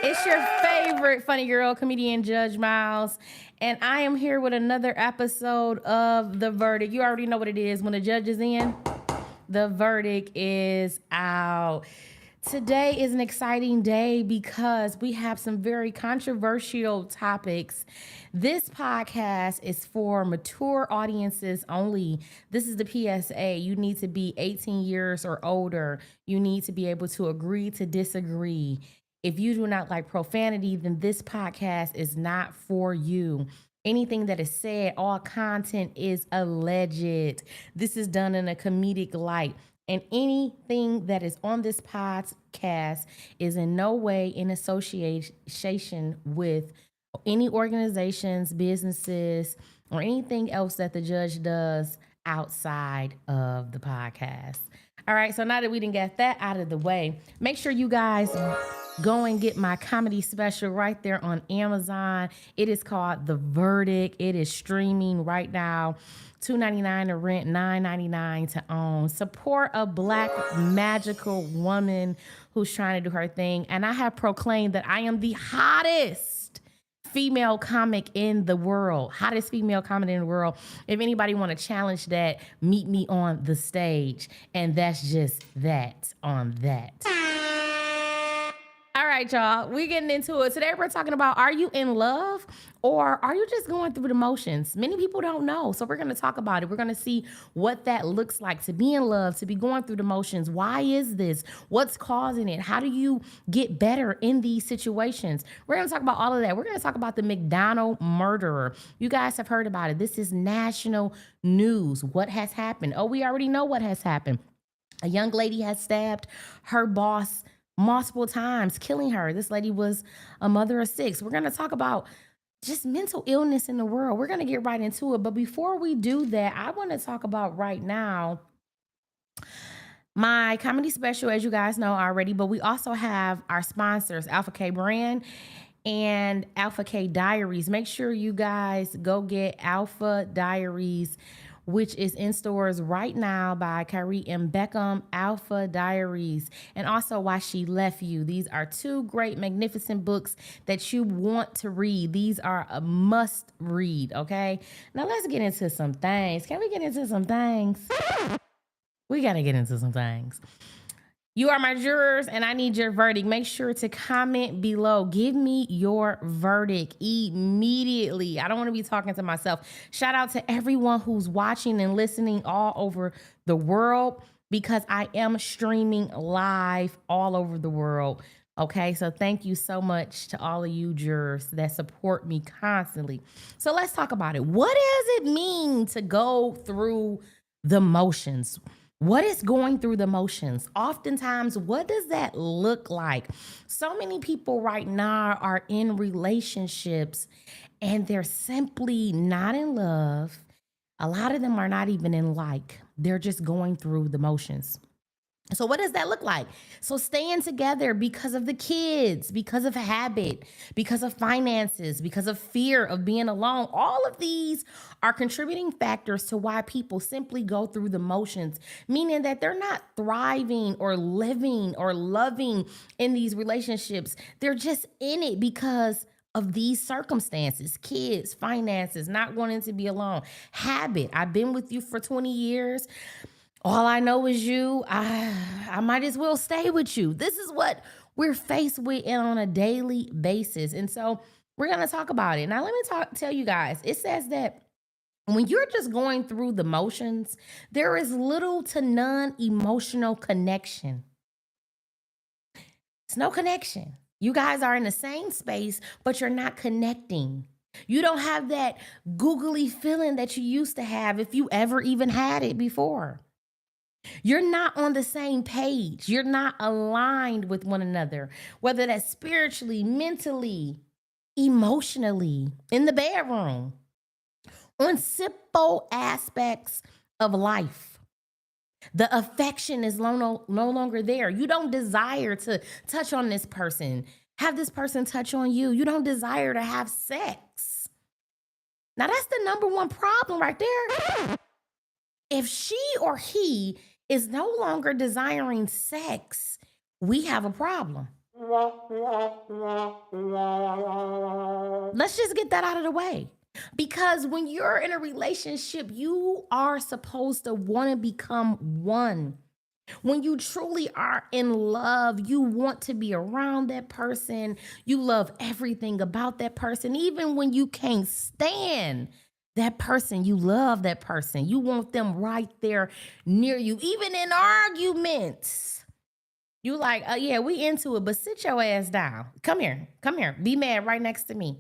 It's your favorite funny girl, comedian Judge Miles, and I am here with another episode of The Verdict. You already know what it is. When the judge is in, the verdict is out. Today is an exciting day because we have some very controversial topics. This podcast is for mature audiences only. This is the PSA. You need to be 18 years or older. You need to be able to agree to disagree. If you do not like profanity, then this podcast is not for you. Anything that is said, all content is alleged. This is done in a comedic light. And anything that is on this podcast is in no way in association with any organizations, businesses, or anything else that the judge does outside of the podcast. All right, so now that we didn't get that out of the way, make sure you guys go and get my comedy special right there on Amazon. It is called The Verdict. It is streaming right now. $2.99 to rent, $9.99 to own. Support a Black magical woman who's trying to do her thing. And I have proclaimed that I am the hottest female comic in the world. Hottest female comic in the world. If anybody want to challenge that, meet me on the stage. And that's just that on that. All right, y'all, we're getting into it. Today we're talking about, are you in love or are you just going through the motions? Many people don't know, so we're going to talk about it. We're going to see what that looks like to be in love, to be going through the motions. Why is this? What's causing it? How do you get better in these situations? We're going to talk about all of that. We're going to talk about the McDonald murderer. You guys have heard about it. This is national news. What has happened? Oh, we already know what has happened. A young lady has stabbed her boss multiple times, killing her. This lady was a mother of 6. We're going to talk about just mental illness in the world. We're going to get right into it. But before we do that, I want to talk about right now my comedy special, as you guys know already, but we also have our sponsors, Alpha K Brand and Alpha K Diaries. Make sure you guys go get Alpha Diaries, which is in stores right now by Kyrie M. Beckham, Alpha Diaries, and also Why She Left You. These are 2 great, magnificent books that you want to read. These are a must read, okay? Now let's get into some things. Can we get into some things? We got to get into some things. You are my jurors, and I need your verdict. Make sure to comment below. Give me your verdict immediately. I don't want to be talking to myself. Shout out to everyone who's watching and listening all over the world, because I am streaming live all over the world. Okay, so thank you so much to all of you jurors that support me constantly. So let's talk about it. What does it mean to go through the motions? What is going through the motions? Oftentimes, what does that look like? So many people right now are in relationships and they're simply not in love. A lot of them are not even in like. They're just going through the motions. So what does that look like? So staying together because of the kids, because of habit, because of finances, because of fear of being alone. All of these are contributing factors to why people simply go through the motions, meaning that they're not thriving or living or loving in these relationships. They're just in it because of these circumstances: kids, finances, not wanting to be alone, habit. I've been with you for 20 years. All I know is you. I might as well stay with you. This is what we're faced with on a daily basis. And so we're going to talk about it. Now, let me tell you guys, it says that when you're just going through the motions, there is little to none emotional connection. It's no connection. You guys are in the same space, but you're not connecting. You don't have that googly feeling that you used to have, if you ever even had it before. You're not on the same page. You're not aligned with one another, whether that's spiritually, mentally, emotionally, in the bedroom, on simple aspects of life. The affection is no longer there. You don't desire to touch on this person, have this person touch on you. You don't desire to have sex. Now, that's the number one problem right there. If she or he is no longer desiring sex, we have a problem. Let's just get that out of the way. Because when you're in a relationship, you are supposed to want to become one. When you truly are in love, you want to be around that person. You love everything about that person. Even when you can't stand that person, you love that person. You want them right there near you, even in arguments. You like, yeah, we into it, but sit your ass down. Come here, be mad right next to me.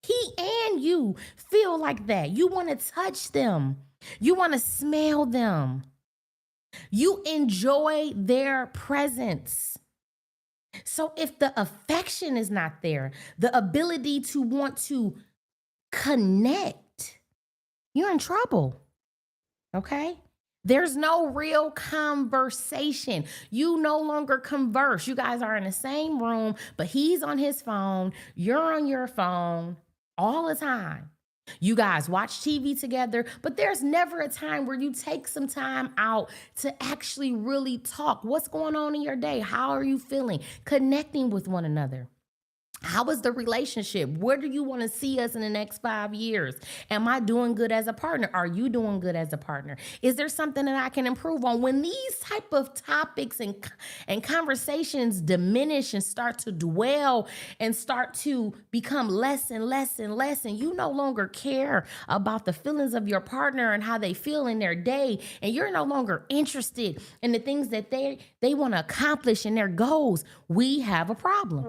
He and you feel like that. You want to touch them. You want to smell them. You enjoy their presence. So if the affection is not there, the ability to want to connect, you're in trouble. Okay? There's no real conversation. You no longer converse. You guys are in the same room, but he's on his phone, you're on your phone all the time. You guys watch TV together, but there's never a time where you take some time out to actually really talk. What's going on in your day? How are you feeling? Connecting with one another. How is the relationship? Where do you want to see us in the next 5 years? Am I doing good as a partner? Are you doing good as a partner? Is there something that I can improve on? When these type of topics and conversations diminish and start to dwell and start to become less and less and less, and you no longer care about the feelings of your partner and how they feel in their day, and you're no longer interested in the things that they want to accomplish in their goals, we have a problem.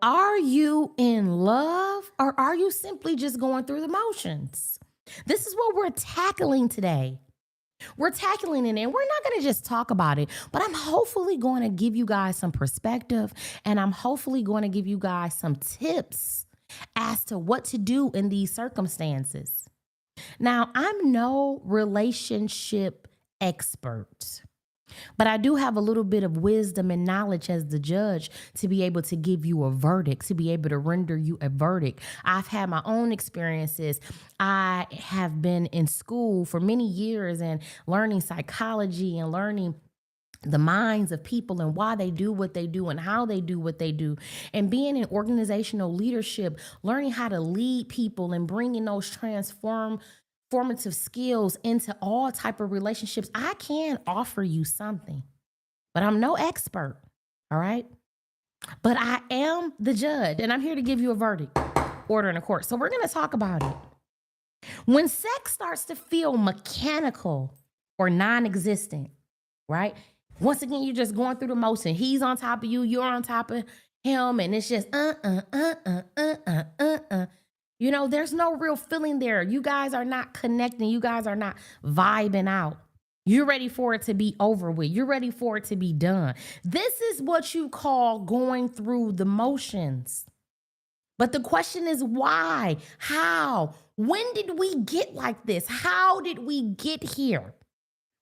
Are you in love, or are you simply just going through the motions? This is what we're tackling today. We're tackling it, and we're not going to just talk about it, but I'm hopefully going to give you guys some perspective, and I'm hopefully going to give you guys some tips as to what to do in these circumstances. Now, I'm no relationship expert, but I do have a little bit of wisdom and knowledge as the judge to be able to give you a verdict, to be able to render you a verdict. I've had my own experiences. I have been in school for many years and learning psychology and learning the minds of people and why they do what they do and how they do what they do, and being in organizational leadership, learning how to lead people and bringing those formative skills into all type of relationships. I can offer you something, but I'm no expert. All right. But I am the judge, and I'm here to give you a verdict, order in a court. So we're going to talk about it. When sex starts to feel mechanical or non-existent, right? Once again, you're just going through the motion. He's on top of you, you're on top of him, and it's just You know, there's no real feeling there. You guys are not connecting. You guys are not vibing out. You're ready for it to be over with. You're ready for it to be done. This is what you call going through the motions. But the question is why? How? When did we get like this? How did we get here?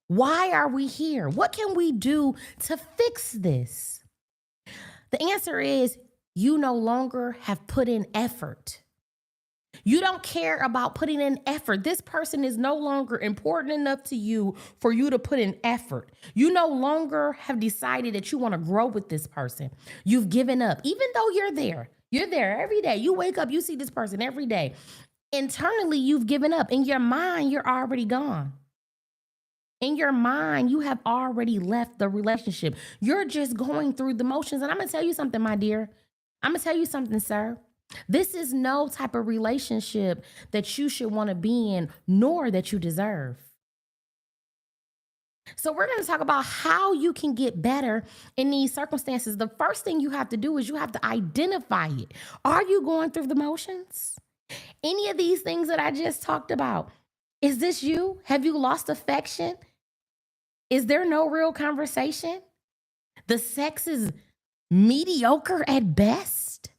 Why are we here? What can we do to fix this? The answer is you no longer have put in effort. You don't care about putting in effort. This person is no longer important enough to you for you to put in effort. You no longer have decided that you want to grow with this person. You've given up, even though you're there. You're there every day. You wake up, you see this person every day. Internally, you've given up. In your mind, you're already gone. In your mind, you have already left the relationship. You're just going through the motions. And I'm going to tell you something, my dear. I'm going to tell you something, sir. This is no type of relationship that you should want to be in, nor that you deserve. So we're going to talk about how you can get better in these circumstances. The first thing you have to do is you have to identify it. Are you going through the motions? Any of these things that I just talked about, is this you? Have you lost affection? Is there no real conversation? The sex is mediocre at best.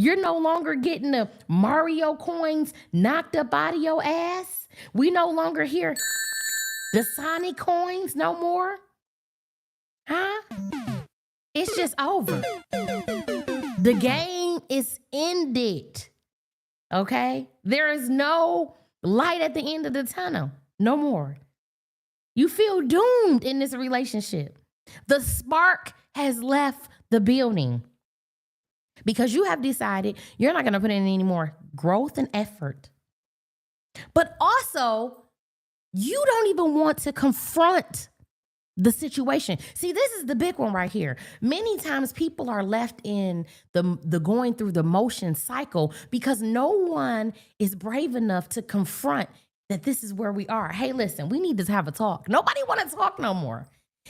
You're no longer getting the Mario coins knocked up out of your ass. We no longer hear the Sonic coins no more. Huh? It's just over. The game is ended. Okay? There is no light at the end of the tunnel. No more. You feel doomed in this relationship. The spark has left the building because you have decided you're not going to put in any more growth and effort. But also, you don't even want to confront the situation. See, this is the big one right here. Many times people are left in the going through the motion cycle because no one is brave enough to confront that this is where we are. Hey, listen, we need to have a talk. Nobody want to talk no more.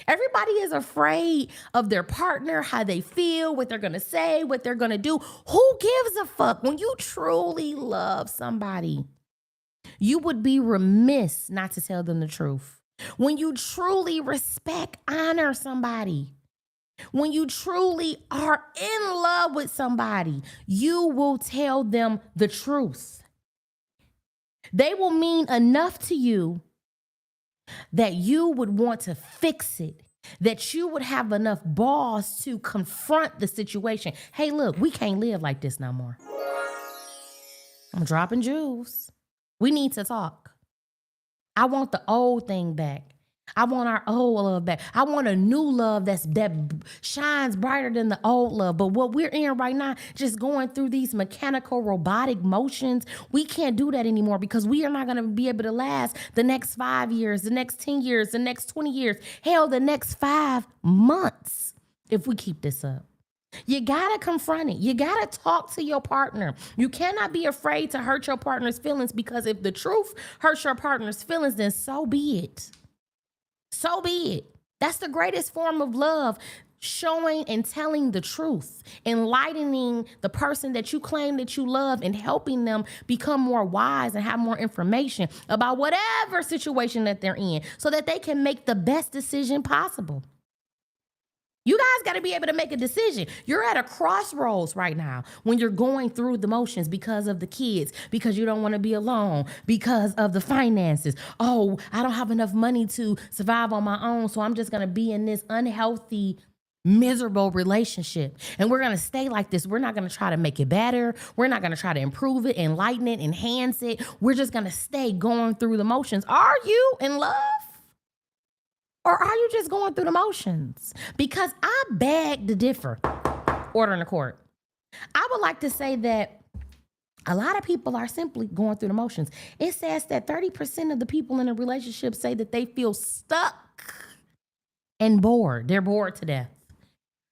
Everybody is afraid of their partner, how they feel, what they're going to say, what they're going to do. Who gives a fuck? When you truly love somebody, you would be remiss not to tell them the truth. When you truly respect, honor somebody, when you truly are in love with somebody, you will tell them the truth. They will mean enough to you that you would want to fix it, that you would have enough balls to confront the situation. Hey, look, we can't live like this no more. I'm dropping jewels. We need to talk. I want the old thing back. I want our old love back. I want a new love that shines brighter than the old love. But what we're in right now, just going through these mechanical, robotic motions, we can't do that anymore because we are not going to be able to last the next 5 years, the next 10 years, the next 20 years, hell, the next 5 months if we keep this up. You gotta confront it. You gotta talk to your partner. You cannot be afraid to hurt your partner's feelings because if the truth hurts your partner's feelings, then so be it. So be it. That's the greatest form of love, showing and telling the truth, enlightening the person that you claim that you love and helping them become more wise and have more information about whatever situation that they're in so that they can make the best decision possible. You guys got to be able to make a decision. You're at a crossroads right now when you're going through the motions because of the kids, because you don't want to be alone, because of the finances. Oh, I don't have enough money to survive on my own, so I'm just going to be in this unhealthy, miserable relationship. And we're going to stay like this. We're not going to try to make it better. We're not going to try to improve it, enlighten it, enhance it. We're just going to stay going through the motions. Are you in love? Or are you just going through the motions? Because I beg to differ. Order in the court. I would like to say that a lot of people are simply going through the motions. It says that 30% of the people in a relationship say that they feel stuck and bored. They're bored to death.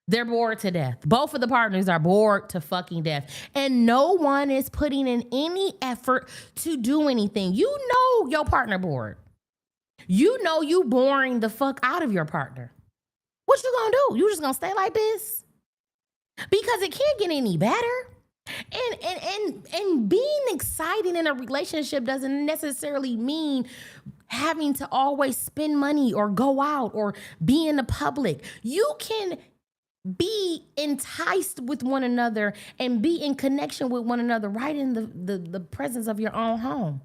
They're bored to death. Both of the partners are bored to fucking death. And no one is putting in any effort to do anything. You know your partner bored. You know you boring the fuck out of your partner. What you gonna do? You just gonna stay like this? Because it can't get any better. And being exciting in a relationship doesn't necessarily mean having to always spend money or go out or be in the public. You can be enticed with one another and be in connection with one another right in the presence of your own home.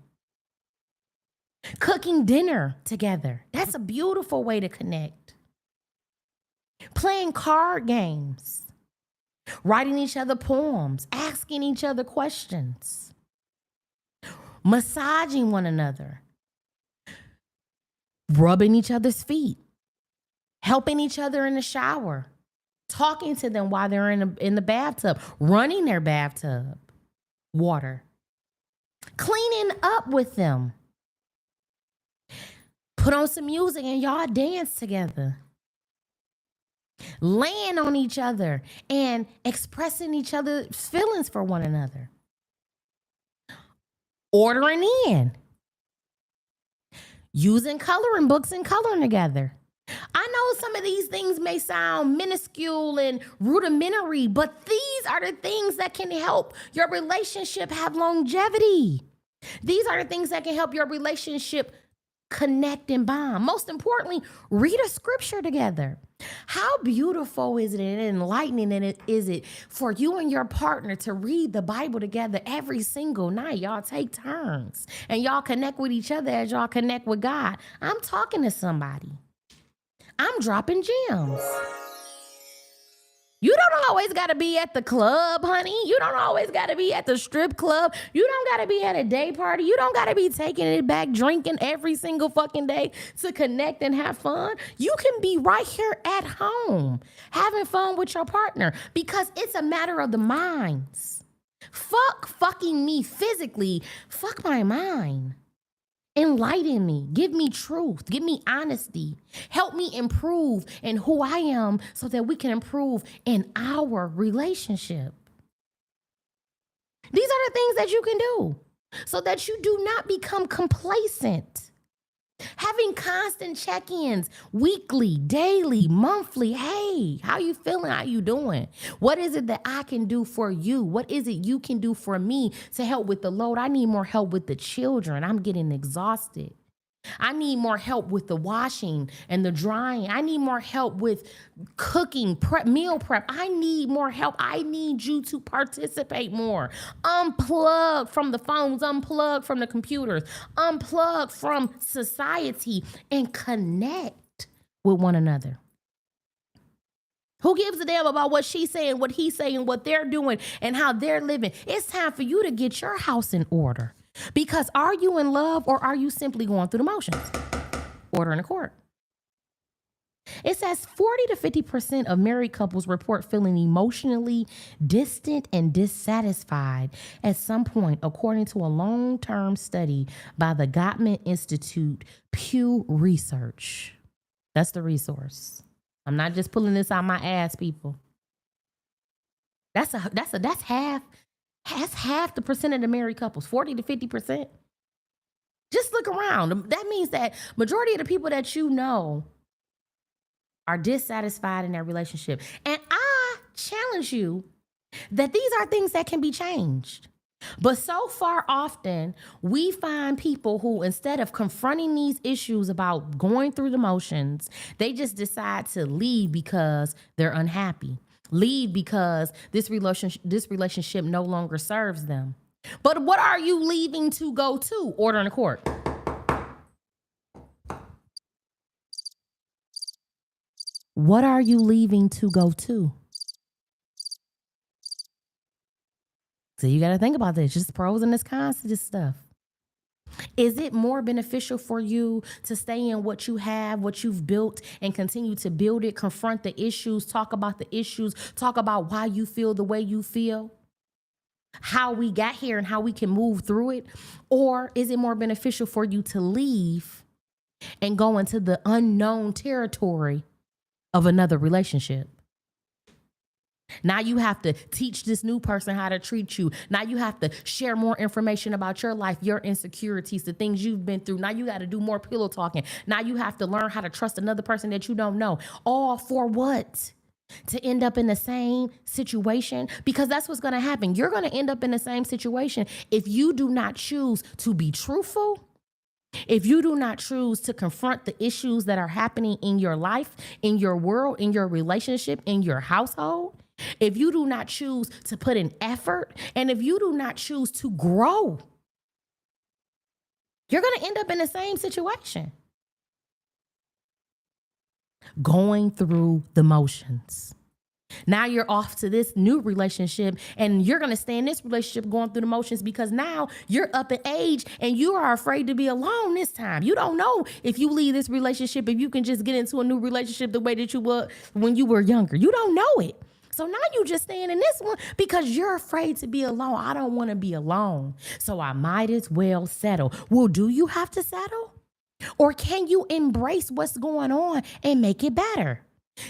Cooking dinner together. That's a beautiful way to connect. Playing card games. Writing each other poems. Asking each other questions. Massaging one another. Rubbing each other's feet. Helping each other in the shower. Talking to them while they're in the bathtub. Running their bathtub. Water. Cleaning up with them. Put on some music and y'all dance together. Laying on each other and expressing each other's feelings for one another. Ordering in. Using coloring books and coloring together. I know some of these things may sound minuscule and rudimentary, but these are the things that can help your relationship have longevity. These are the things that can help your relationship connect and bond. Most importantly, read a scripture together. How beautiful is it and enlightening is it for you and your partner to read the Bible together every single night? Y'all take turns and y'all connect with each other as y'all connect with God. I'm talking to somebody. I'm dropping gems. You don't always got to be at the club, honey. You don't always got to be at the strip club. You don't got to be at a day party. You don't got to be taking it back, drinking every single fucking day to connect and have fun. You can be right here at home having fun with your partner because it's a matter of the minds. Fuck fucking me physically. Fuck my mind. Enlighten me, give me truth, give me honesty, help me improve in who I am so that we can improve in our relationship. These are the things that you can do so that you do not become complacent. Having constant check-ins, weekly, daily, monthly. Hey, how you feeling? How you doing? What is it that I can do for you? What is it you can do for me to help with the load? I need more help with the children. I'm getting exhausted. I need more help with the washing and the drying. I need more help with cooking, meal prep. I need more help. I need you to participate more. Unplug from the phones, unplug from the computers, unplug from society and connect with one another. Who gives a damn about what she's saying, what he's saying, what they're doing, and how they're living? It's time for you to get your house in order. Because are you in love or are you simply going through the motions? Order in the court. It says 40 to 50% of married couples report feeling emotionally distant and dissatisfied at some point, according to a long-term study by the Gottman Institute Pew Research. That's the resource. I'm not just pulling this out my ass, people. That's half. That's half the percent of the married couples, 40 to 50%. Just look around. That means that majority of the people that you know are dissatisfied in their relationship. And I challenge you that these are things that can be changed. But so far often, we find people who, instead of confronting these issues about going through the motions, they just decide to leave because they're unhappy. Leave because this relationship no longer serves them. But what are you leaving to go to? Order in the court. What are you leaving to go to? So you got to think about this. Just pros and cons to this stuff. Is it more beneficial for you to stay in what you have, what you've built, and continue to build it, confront the issues, talk about the issues, talk about why you feel the way you feel, how we got here and how we can move through it? Or is it more beneficial for you to leave and go into the unknown territory of another relationship? Now you have to teach this new person how to treat you. Now you have to share more information about your life, your insecurities, the things you've been through. Now you got to do more pillow talking. Now you have to learn how to trust another person that you don't know. All for what? To end up in the same situation? Because that's what's going to happen. You're going to end up in the same situation if you do not choose to be truthful. If you do not choose to confront the issues that are happening in your life, in your world, in your relationship, in your household. If you do not choose to put in effort, and if you do not choose to grow, you're going to end up in the same situation. Going through the motions. Now you're off to this new relationship and you're going to stay in this relationship going through the motions because now you're up in age and you are afraid to be alone this time. You don't know if you leave this relationship, if you can just get into a new relationship the way that you were when you were younger. You don't know it. So now you just staying in this one because you're afraid to be alone. I don't want to be alone. So I might as well settle. Well, do you have to settle? Or can you embrace what's going on and make it better?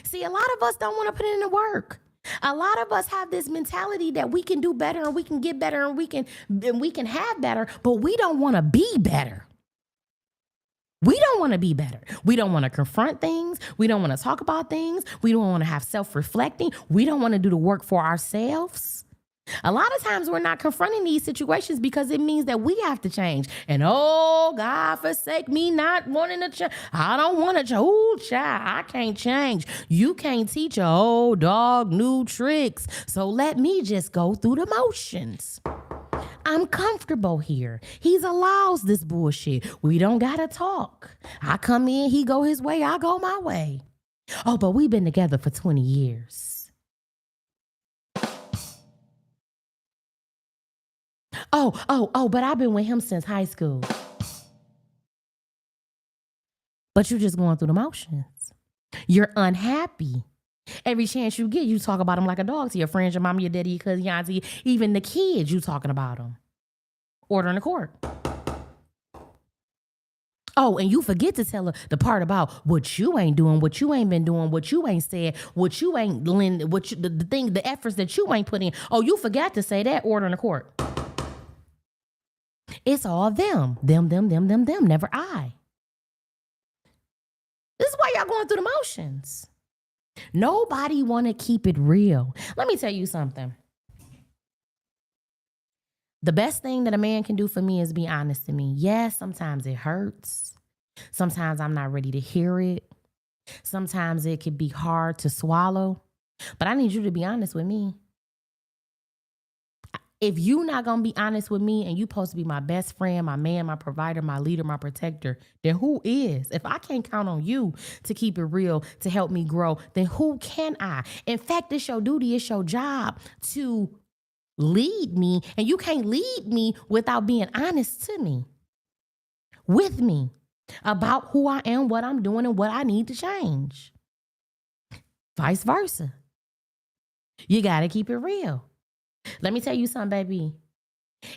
See, a lot of us don't want to put in the work. A lot of us have this mentality that we can do better and we can get better and we can have better, but we don't want to be better. We don't want to be better. We don't want to confront things. We don't want to talk about things. We don't want to have self-reflecting. We don't want to do the work for ourselves. A lot of times we're not confronting these situations because it means that we have to change. And oh, God forsake me not wanting to change. I don't want to change. Oh, child, I can't change. You can't teach a old dog new tricks. So let me just go through the motions. I'm comfortable here. He allows this bullshit. We don't gotta talk. I come in, he go his way, I go my way. Oh, but we've been together for 20 years. But I've been with him since high school. But you're just going through the motions. You're unhappy. Every chance you get, you talk about him like a dog to your friends, your mama, your daddy, your cousin, your auntie, even the kids, you talking about them. Ordering the court. Oh, and you forget to tell her the part about what you ain't doing, what you ain't been doing, what you ain't said, what you ain't the efforts that you ain't put in. Oh, you forgot to say that. Ordering the court. It's all them, never I. This is why y'all going through the motions. Nobody want to keep it real. Let me tell you something. The best thing that a man can do for me is be honest to me. Yes, sometimes it hurts. Sometimes I'm not ready to hear it. Sometimes it can be hard to swallow. But I need you to be honest with me. If you not going to be honest with me and you supposed to be my best friend, my man, my provider, my leader, my protector, then who is? If I can't count on you to keep it real, to help me grow, then who can I? In fact, it's your duty, it's your job to lead me. And you can't lead me without being honest to me, with me, about who I am, what I'm doing, and what I need to change. Vice versa. You got to keep it real. Let me tell you something, baby.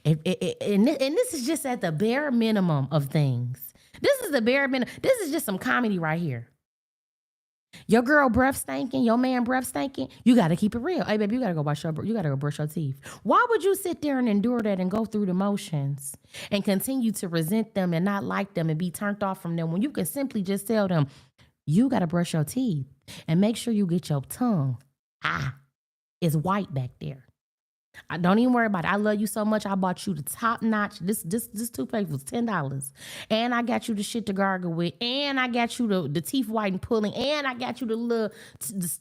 And this is just at the bare minimum of things. This is the bare minimum. This is just some comedy right here. Your girl breath stinking, your man breath stinking. You got to keep it real. Hey, baby, you got to go brush your teeth. Why would you sit there and endure that and go through the motions and continue to resent them and not like them and be turned off from them when you can simply just tell them, you got to brush your teeth and make sure you get your tongue. It's white back there. I don't even worry about it. I love you so much. I bought you the top notch. This toothpaste was $10. And I got you the shit to gargle with. And I got you the teeth whiten pulling. And I got you the little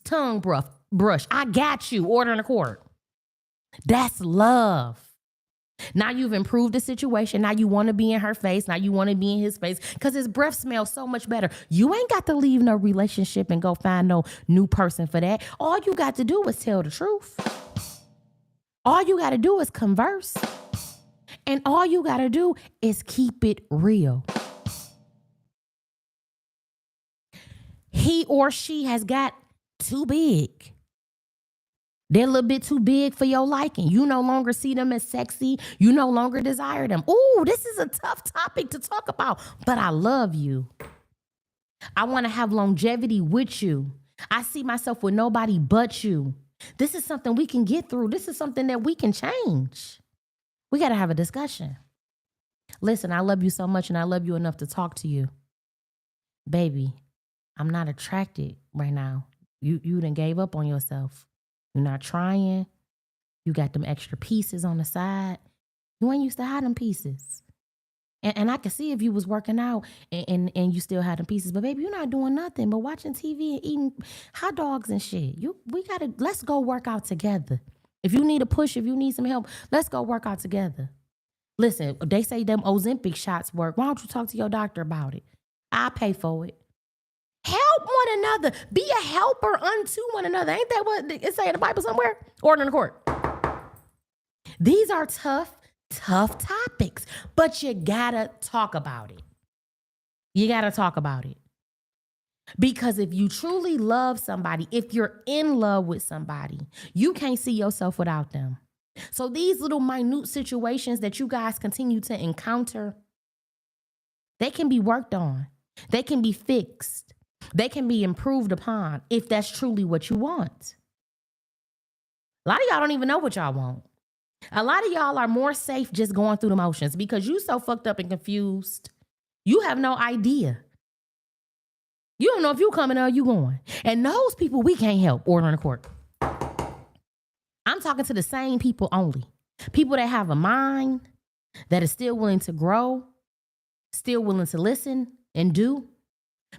tongue brush. I got you. Ordering a quart. That's love. Now you've improved the situation. Now you want to be in her face. Now you want to be in his face because his breath smells so much better. You ain't got to leave no relationship and go find no new person for that. All you got to do is tell the truth. All you got to do is converse. And all you got to do is keep it real. He or she has got too big. They're a little bit too big for your liking. You no longer see them as sexy. You no longer desire them. Ooh, this is a tough topic to talk about, but I love you. I want to have longevity with you. I see myself with nobody but you. This is something we can get through. This is something that we can change. We got to have a discussion. Listen, I love you so much and I love you enough to talk to you. Baby, I'm not attracted right now. You done gave up on yourself. You're not trying. You got them extra pieces on the side. You ain't used to have them pieces. And I could see if you was working out and you still had them pieces. But baby, you're not doing nothing but watching TV and eating hot dogs and shit. Let's go work out together. If you need a push, if you need some help, let's go work out together. Listen, they say them Ozempic shots work. Why don't you talk to your doctor about it? I'll pay for it. Help one another. Be a helper unto one another. Ain't that what it say in the Bible somewhere? Order in the court. These are tough topics, but you gotta talk about it. You gotta talk about it. Because if you truly love somebody, if you're in love with somebody, you can't see yourself without them. So these little minute situations that you guys continue to encounter, they can be worked on. They can be fixed. They can be improved upon if that's truly what you want. A lot of y'all don't even know what y'all want. A lot of y'all are more safe just going through the motions because you so fucked up and confused. You have no idea. You don't know if you coming or you going. And those people we can't help ordering a court. I'm talking to the same people only. People that have a mind, that is still willing to grow, still willing to listen and do.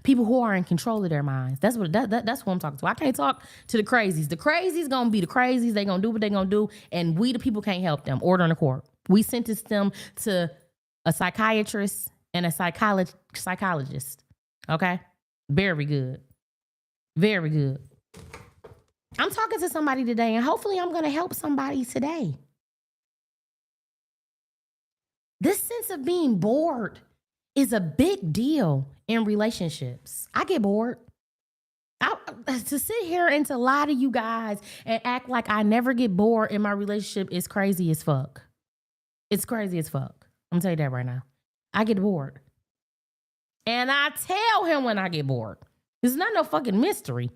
People who are in control of their minds. That's what I'm talking to. I can't talk to the crazies. The crazies gonna be the crazies. They gonna do what they gonna do, and we the people can't help them. Order in the court. We sentenced them to a psychiatrist and a psychologist. Okay, very good, very good. I'm talking to somebody today, and hopefully, I'm gonna help somebody today. sense of being bored is a big deal in relationships. I get bored. To sit here and to lie to you guys and act like I never get bored in my relationship is crazy as fuck. It's crazy as fuck. I'm gonna tell you that right now. I get bored. And I tell him when I get bored. It's not no fucking mystery.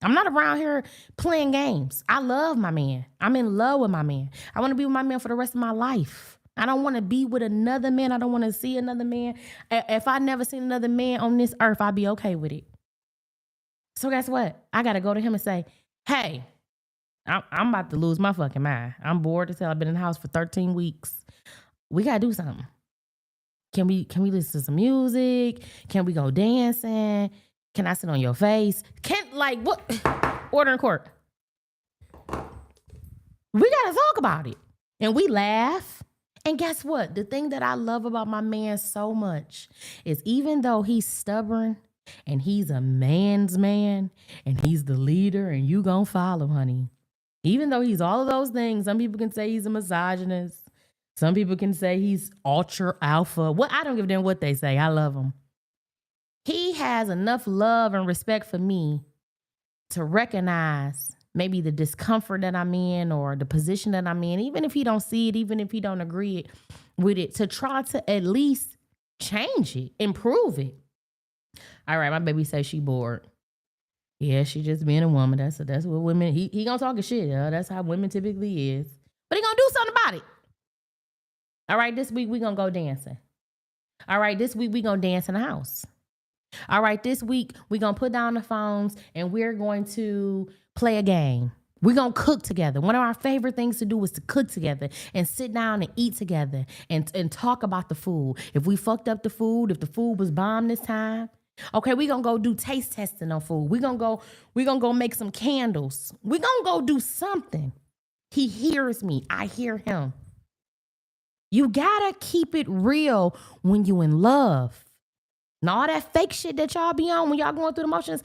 I'm not around here playing games. I love my man. I'm in love with my man. I want to be with my man for the rest of my life. I don't want to be with another man. I don't want to see another man. If I never seen another man on this earth, I'd be okay with it. So guess what? I got to go to him and say, hey, I'm about to lose my fucking mind. I'm bored as hell. I've been in the house for 13 weeks. We got to do something. Can we listen to some music? Can we go dancing? Can I sit on your face? What? Order in court. We got to talk about it. And we laugh. And guess what? The thing that I love about my man so much is even though he's stubborn and he's a man's man and he's the leader and you gonna follow, honey. Even though he's all of those things, some people can say he's a misogynist. Some people can say he's ultra alpha. I don't give a damn what they say. I love him. He has enough love and respect for me to recognize maybe the discomfort that I'm in or the position that I'm in, even if he don't see it, even if he don't agree with it, to try to at least change it, improve it. All right, my baby says she bored. Yeah, she just being a woman. That's what women, he gonna talk his shit. That's how women typically is. But he gonna do something about it. All right, this week we gonna go dancing. All right, this week we gonna dance in the house. All right, this week we're going to put down the phones and we're going to play a game. We're going to cook together. One of our favorite things to do is to cook together and sit down and eat together and talk about the food. If we fucked up the food, if the food was bomb this time, okay, we're going to go do taste testing on food. We're going to go make some candles. We're going to go do something. He hears me. I hear him. You got to keep it real when you in love. And all that fake shit that y'all be on when y'all going through the motions,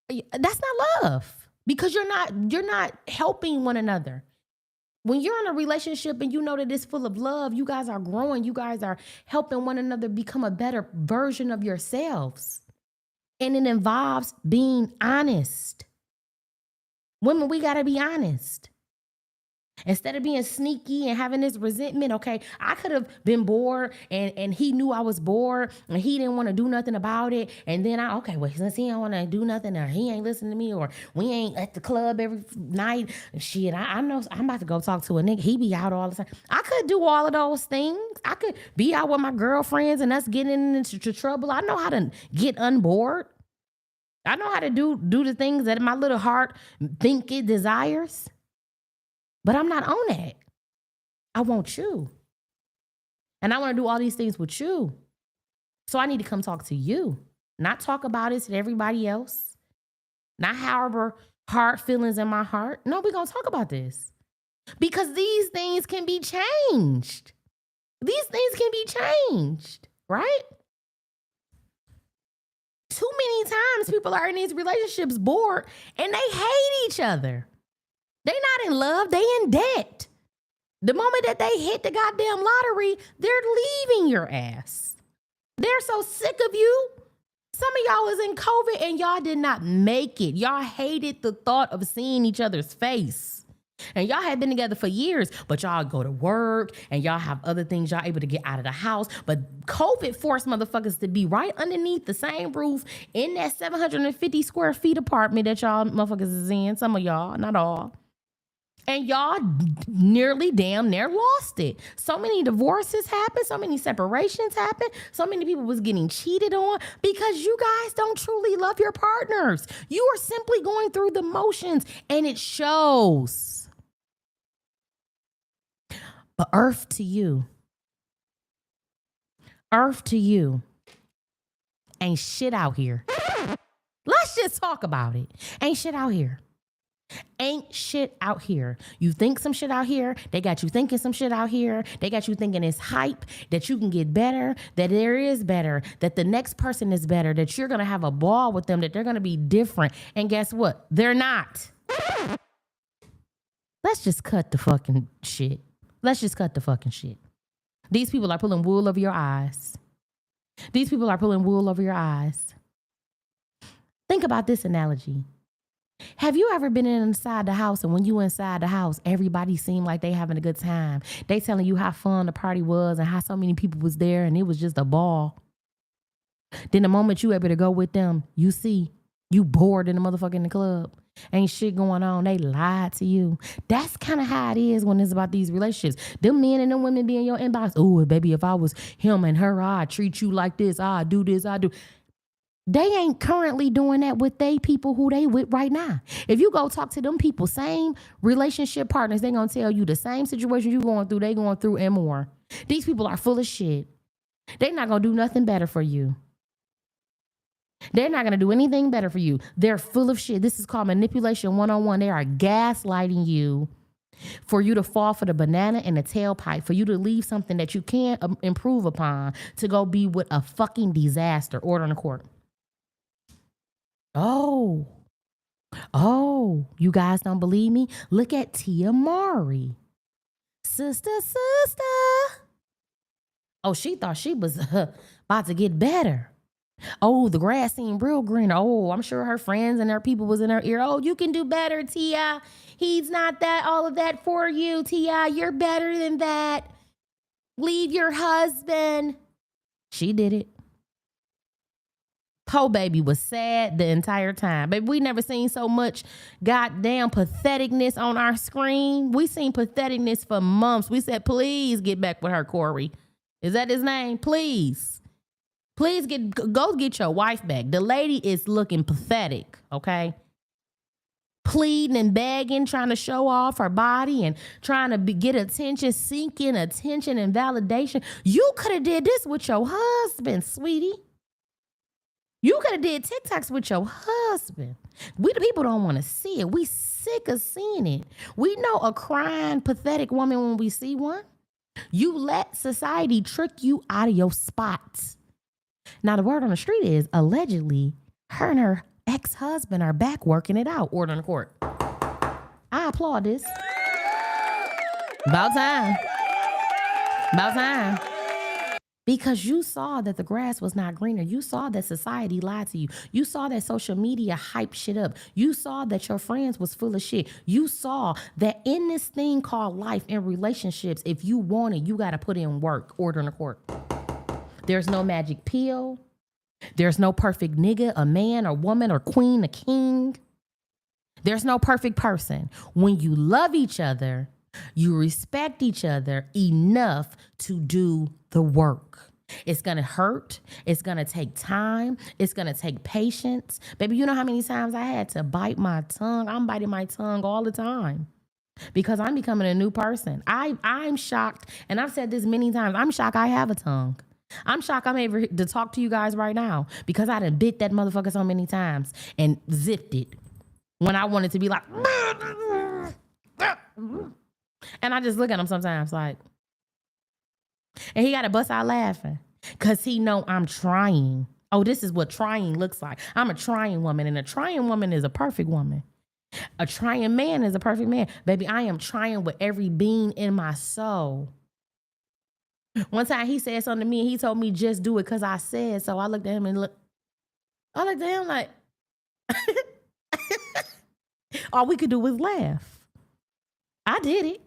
that's not love because you're not helping one another. When you're in a relationship and you know that it's full of love, you guys are growing. You guys are helping one another become a better version of yourselves. And it involves being honest. Women, we got to be honest. Instead of being sneaky and having this resentment, okay, I could have been bored and he knew I was bored and he didn't want to do nothing about it. And then since he don't want to do nothing or he ain't listening to me or we ain't at the club every night, shit, I know I'm about to go talk to a nigga. He be out all the time. I could do all of those things. I could be out with my girlfriends and us getting into trouble. I know how to get unbored. I know how to do the things that my little heart think it desires. But I'm not on that. I want you. And I want to do all these things with you. So I need to come talk to you. Not talk about it to everybody else. Not harbor hard feelings in my heart. No, we're going to talk about this. Because these things can be changed. These things can be changed, right? Too many times people are in these relationships bored and they hate each other. They're not in love, they in debt. The moment that they hit the goddamn lottery, they're leaving your ass. They're so sick of you. Some of y'all was in COVID and y'all did not make it. Y'all hated the thought of seeing each other's face. And y'all had been together for years, but y'all go to work and y'all have other things y'all able to get out of the house. But COVID forced motherfuckers to be right underneath the same roof in that 750 square feet apartment that y'all motherfuckers is in. Some of y'all, not all. And y'all nearly damn near lost it. So many divorces happened. So many separations happened. So many people was getting cheated on because you guys don't truly love your partners. You are simply going through the motions and it shows. But earth to you ain't shit out here. Let's just talk about it. Ain't shit out here. Ain't shit out here. You think some shit out here. They got you thinking some shit out here. They got you thinking it's hype, that you can get better, that there is better, that the next person is better, that you're going to have a ball with them, that they're going to be different. And guess what? They're not. Let's just cut the fucking shit. Let's just cut the fucking shit. These people are pulling wool over your eyes. These people are pulling wool over your eyes. Think about this analogy. Have you ever been inside the house, and when you inside the house, everybody seemed like they having a good time? They telling you how fun the party was and how so many people was there and it was just a ball. Then the moment you able to go with them, you see you bored in the motherfucking club. Ain't shit going on. They lied to you. That's kind of how it is when it's about these relationships. Them men and them women be in your inbox. Oh, baby, if I was him and her, I'd treat you like this. I'd do this. I do. They ain't currently doing that with they people who they with right now. If you go talk to them people, same relationship partners, they gonna tell you the same situation you going through, they going through and more. These people are full of shit. They're not gonna do nothing better for you. They're not gonna do anything better for you. They're full of shit. This is called manipulation 101. They are gaslighting you for you to fall for the banana and the tailpipe, for you to leave something that you can't improve upon to go be with a fucking disaster. Order in the court. Oh, you guys don't believe me? Look at Tia Mari. Sister. Oh, she thought she was about to get better. Oh, the grass seemed real green. Oh, I'm sure her friends and her people was in her ear. Oh, you can do better, Tia. He's not that, all of that for you, Tia. You're better than that. Leave your husband. She did it. Po baby was sad the entire time. Baby, we never seen so much goddamn patheticness on our screen. We seen patheticness for months. We said, please get back with her, Corey. Is that his name? Please go get your wife back. The lady is looking pathetic, okay? Pleading and begging, trying to show off her body and trying to get attention, seeking attention and validation. You could have did this with your husband, sweetie. You could have did TikToks with your husband. We the people don't want to see it. We sick of seeing it. We know a crying, pathetic woman when we see one. You let society trick you out of your spots. Now, the word on the street is allegedly her and her ex-husband are back working it out. Order in the court. I applaud this. About time. Because you saw that the grass was not greener. You saw that society lied to you. You saw that social media hyped shit up. You saw that your friends was full of shit. You saw that in this thing called life, in relationships, if you want it, you got to put in work. Order in the court. There's no magic pill. There's no perfect nigga, a man or woman or queen, a king. There's no perfect person. When you love each other, you respect each other enough to do the work. It's going to hurt. It's going to take time. It's going to take patience. Baby, you know how many times I had to bite my tongue? I'm biting my tongue all the time because I'm becoming a new person. I'm shocked, and I've said this many times, I'm shocked I have a tongue. I'm shocked I'm able to talk to you guys right now because I done bit that motherfucker so many times and zipped it when I wanted to be like, and I just look at him sometimes like, and he got to bust out laughing because he know I'm trying. Oh, this is what trying looks like. I'm a trying woman, and a trying woman is a perfect woman. A trying man is a perfect man. Baby, I am trying with every being in my soul. One time he said something to me and he told me just do it because I said so. I looked at him like, all we could do was laugh. I did it.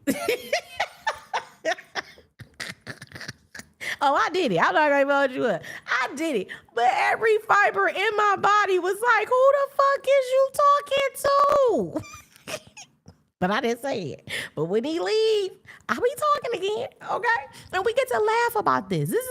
Oh, I did it. I'm not going to hold you up. I did it. But every fiber in my body was like, who the fuck is you talking to? But I didn't say it. But when he leave, I'll be talking again, okay? And we get to laugh about this. This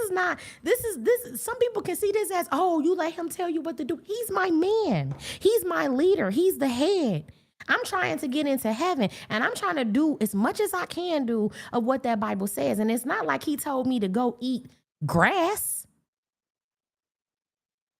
is, some people can see this as, oh, you let him tell you what to do. He's my man. He's my leader. He's the head. I'm trying to get into heaven, and I'm trying to do as much as I can do of what that Bible says. And it's not like he told me to go eat grass.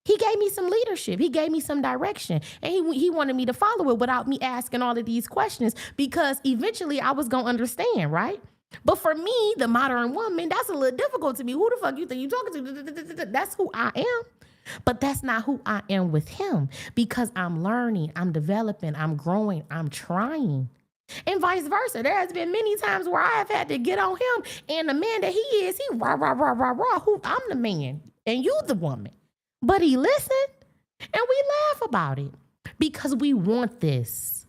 He gave me some leadership. He gave me some direction, and he wanted me to follow it without me asking all of these questions because eventually I was going to understand, right? But for me, the modern woman, that's a little difficult to me. Who the fuck you think you talking to? That's who I am. But that's not who I am with him because I'm learning, I'm developing, I'm growing, I'm trying. And vice versa. There has been many times where I have had to get on him, and the man that he is, he rah, rah, rah, rah, rah. Who I'm the man and you the woman. But he listened and we laugh about it because we want this.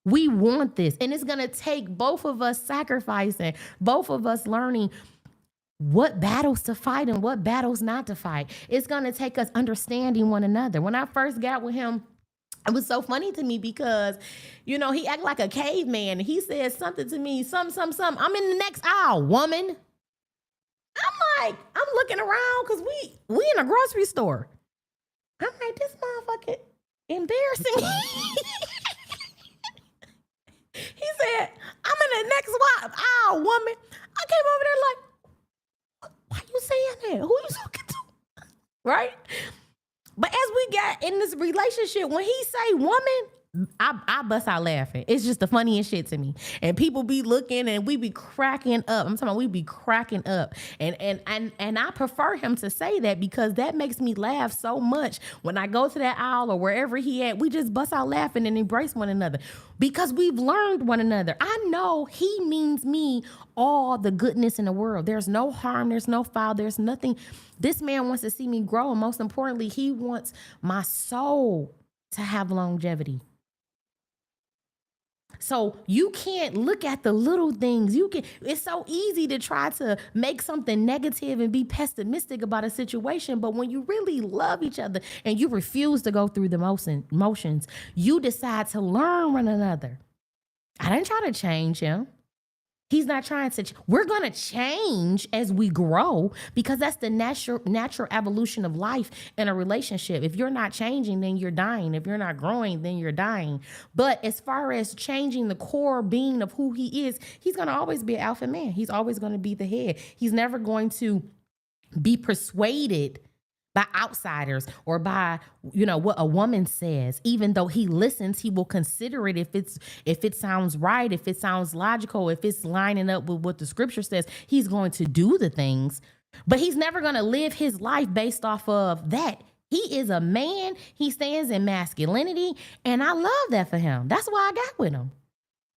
We want this. And it's gonna take both of us sacrificing, both of us learning what battles to fight and what battles not to fight. It's gonna take us understanding one another. When I first got with him, it was so funny to me because, he acted like a caveman. He said something to me, some. I'm in the next aisle, woman. I'm looking around because we in a grocery store. I'm like, this motherfucker embarrassing me. He said, I'm in the next aisle, woman. I came over there like, why you saying that? Who you talking to? Right? But as we got in this relationship, when he say woman, I bust out laughing. It's just the funniest shit to me. And people be looking and we be cracking up. I'm talking about we be cracking up. And I prefer him to say that because that makes me laugh so much. When I go to that aisle or wherever he at, we just bust out laughing and embrace one another because we've learned one another. I know he means me all the goodness in the world. There's no harm. There's no foul. There's nothing. This man wants to see me grow. And most importantly, he wants my soul to have longevity. So you can't look at the little things. It's so easy to try to make something negative and be pessimistic about a situation. But when you really love each other and you refuse to go through the motions, you decide to learn one another. I didn't try to change him. He's not trying to. We're going to change as we grow because that's the natural evolution of life in a relationship. If you're not changing, then you're dying. If you're not growing, then you're dying. But as far as changing the core being of who he is, he's going to always be an alpha man. He's always going to be the head. He's never going to be persuaded by outsiders or by, what a woman says. Even though he listens, he will consider it if it sounds right, if it sounds logical, if it's lining up with what the scripture says, he's going to do the things. But he's never going to live his life based off of that. He is a man. He stands in masculinity. And I love that for him. That's why I got with him.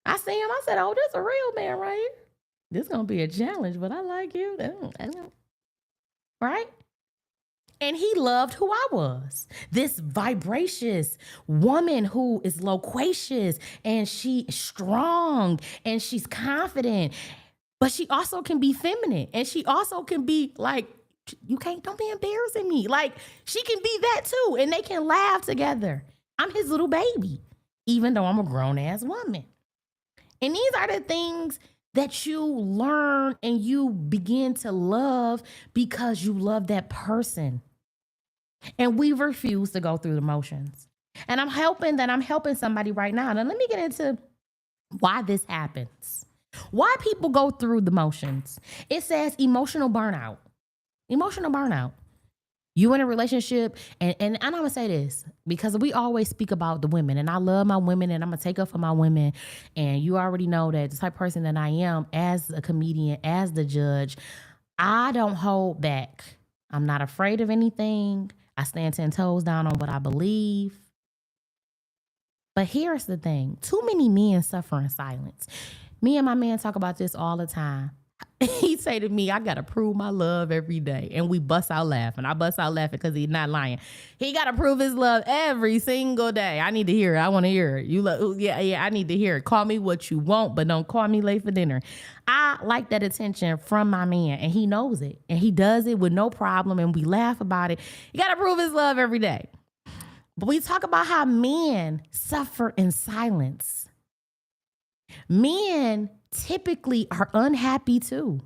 I see him. I said, oh, this is a real man right here. This is going to be a challenge, but I like you. Right? And he loved who I was. This vivacious woman who is loquacious and she's strong and she's confident, but she also can be feminine and she also can be like, don't be embarrassing me. Like she can be that too. And they can laugh together. I'm his little baby, even though I'm a grown ass woman. And these are the things that you learn and you begin to love because you love that person. And we refuse to go through the motions. And I'm helping somebody right now. Now, let me get into why this happens. Why people go through the motions. It says emotional burnout. Emotional burnout. You in a relationship, and I'm going to say this because we always speak about the women, and I love my women, and I'm going to take up for my women. And you already know that the type of person that I am as a comedian, as the judge, I don't hold back. I'm not afraid of anything. I stand 10 toes down on what I believe. But here's the thing. Too many men suffer in silence. Me and my man talk about this all the time. He say to me, I got to prove my love every day. And we bust out laughing. I bust out laughing because he's not lying. He got to prove his love every single day. I need to hear it. I want to hear it. Yeah, I need to hear it. Call me what you want, but don't call me late for dinner. I like that attention from my man, and he knows it. And he does it with no problem, and we laugh about it. You got to prove his love every day. But we talk about how men suffer in silence. Men typically are unhappy too,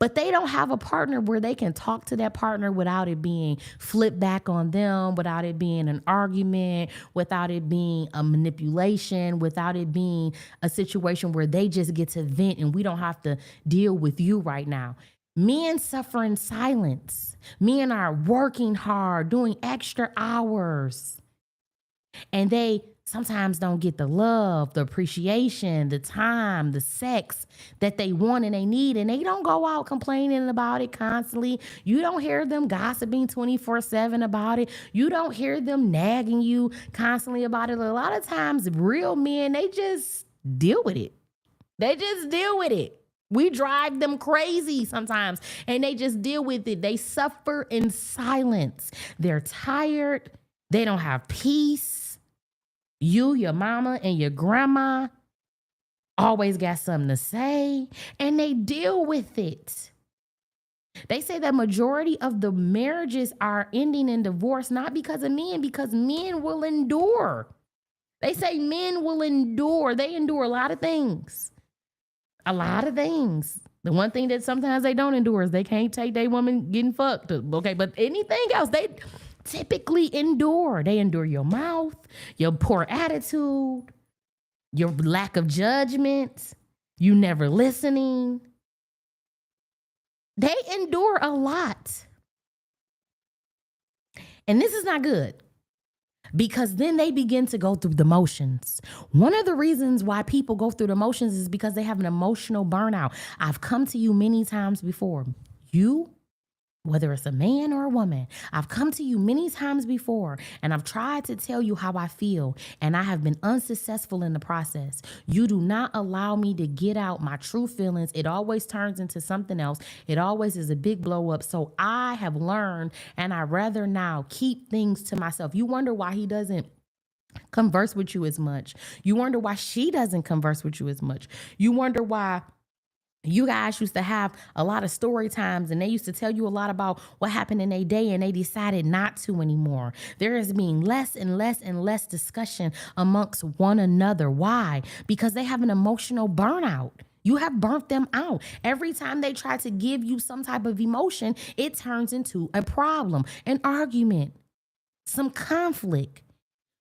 but they don't have a partner where they can talk to that partner without it being flipped back on them, without it being an argument, without it being a manipulation, without it being a situation where they just get to vent and we don't have to deal with you right now. Men suffer in silence. Men are working hard, doing extra hours, and they sometimes don't get the love, the appreciation, the time, the sex that they want and they need. And they don't go out complaining about it constantly. You don't hear them gossiping 24/7 about it. You don't hear them nagging you constantly about it. A lot of times, real men, they just deal with it. They just deal with it. We drive them crazy sometimes, and they just deal with it. They suffer in silence. They're tired. They don't have peace. You, your mama, and your grandma always got something to say, and they deal with it. They say that majority of the marriages are ending in divorce, not because of men, because men will endure. They say men will endure. They endure a lot of things. A lot of things. The one thing that sometimes they don't endure is they can't take their woman getting fucked. Okay, but anything else, they typically endure. They endure your mouth, your poor attitude, your lack of judgment, you never listening. They endure a lot. And this is not good, because then they begin to go through the motions. One of the reasons why people go through the motions is because they have an emotional burnout. I've come to you many times before. You, whether it's a man or a woman, I've come to you many times before, and I've tried to tell you how I feel, and I have been unsuccessful in the process. You do not allow me to get out my true feelings. It always turns into something else. It always is a big blow up. So I have learned, and I rather now keep things to myself. You wonder why he doesn't converse with you as much. You wonder why she doesn't converse with you as much. You wonder why you guys used to have a lot of story times, and they used to tell you a lot about what happened in their day, and they decided not to anymore. There is being less and less and less discussion amongst one another. Why? Because they have an emotional burnout. You have burnt them out. Every time they try to give you some type of emotion, it turns into a problem, an argument, some conflict.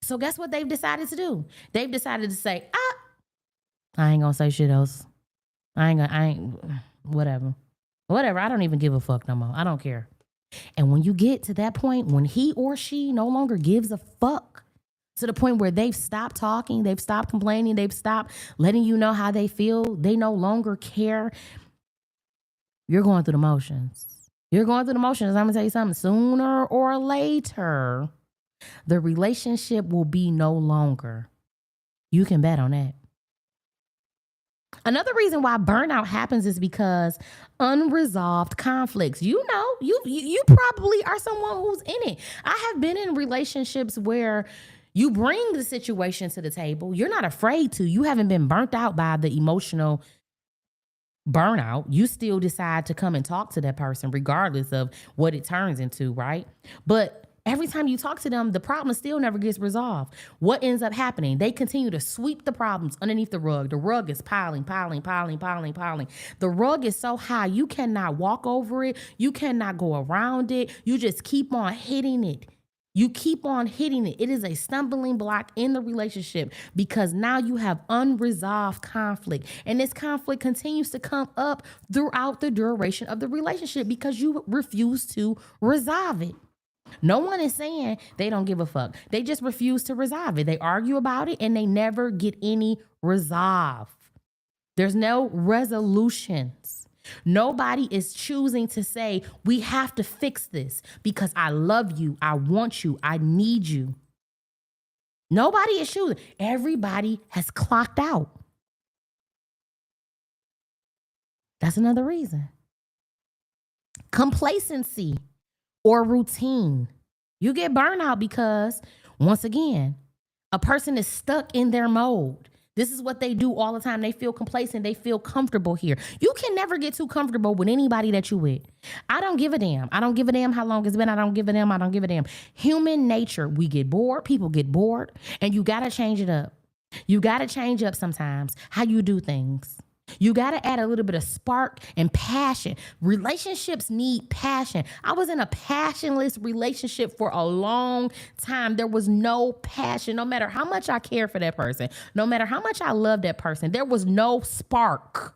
So guess what they've decided to do? They've decided to say, I ain't gonna say shit else. Whatever. I don't even give a fuck no more. I don't care. And when you get to that point, when he or she no longer gives a fuck, to the point where they've stopped talking, they've stopped complaining, they've stopped letting you know how they feel, they no longer care, you're going through the motions. You're going through the motions. I'm going to tell you something. Sooner or later, the relationship will be no longer. You can bet on that. Another reason why burnout happens is because unresolved conflicts. You know, you probably are someone who's in it. I have been in relationships where you bring the situation to the table. You're not afraid to. You haven't been burnt out by the emotional burnout. You still decide to come and talk to that person regardless of what it turns into, right? But every time you talk to them, the problem still never gets resolved. What ends up happening? They continue to sweep the problems underneath the rug. The rug is piling. The rug is so high, you cannot walk over it. You cannot go around it. You just keep on hitting it. You keep on hitting it. It is a stumbling block in the relationship because now you have unresolved conflict. And this conflict continues to come up throughout the duration of the relationship because you refuse to resolve it. No one is saying they don't give a fuck. They just refuse to resolve it. They argue about it and they never get any resolve. There's no resolutions. Nobody is choosing to say, we have to fix this because I love you, I want you, I need you. Nobody is choosing. Everybody has clocked out. That's another reason. Complacency or routine. You get burnout because, once again, a person is stuck in their mode. This is what they do all the time. They feel complacent. They feel comfortable here. You can never get too comfortable with anybody that you with. I don't give a damn. I don't give a damn how long it's been. I don't give a damn. Human nature, we get bored. People get bored. And you got to change it up. You got to change up sometimes how you do things. You got to add a little bit of spark and passion. Relationships need passion. I was in a passionless relationship for a long time. There was no passion. No matter how much I care for that person, no matter how much I love that person, there was no spark.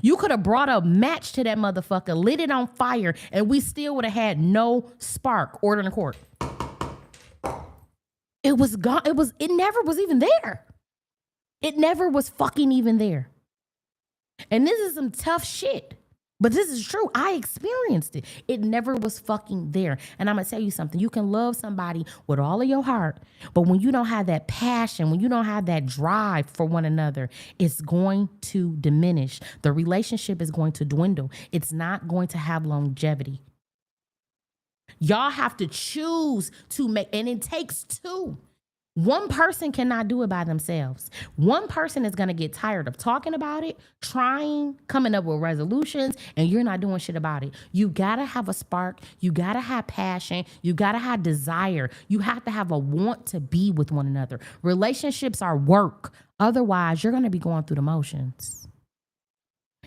You could have brought a match to that motherfucker, lit it on fire, and we still would have had no spark. Order in the court. It was gone. It never was even there. It never was fucking even there. And this is some tough shit. But this is true. I experienced it. It never was fucking there. And I'm going to tell you something. You can love somebody with all of your heart, but when you don't have that passion, when you don't have that drive for one another, it's going to diminish. The relationship is going to dwindle. It's not going to have longevity. Y'all have to choose to make, and it takes two. One person cannot do it by themselves. One person is going to get tired of talking about it, trying, coming up with resolutions, and you're not doing shit about it. You got to have a spark. You got to have passion. You got to have desire. You have to have a want to be with one another. Relationships are work. Otherwise, you're going to be going through the motions.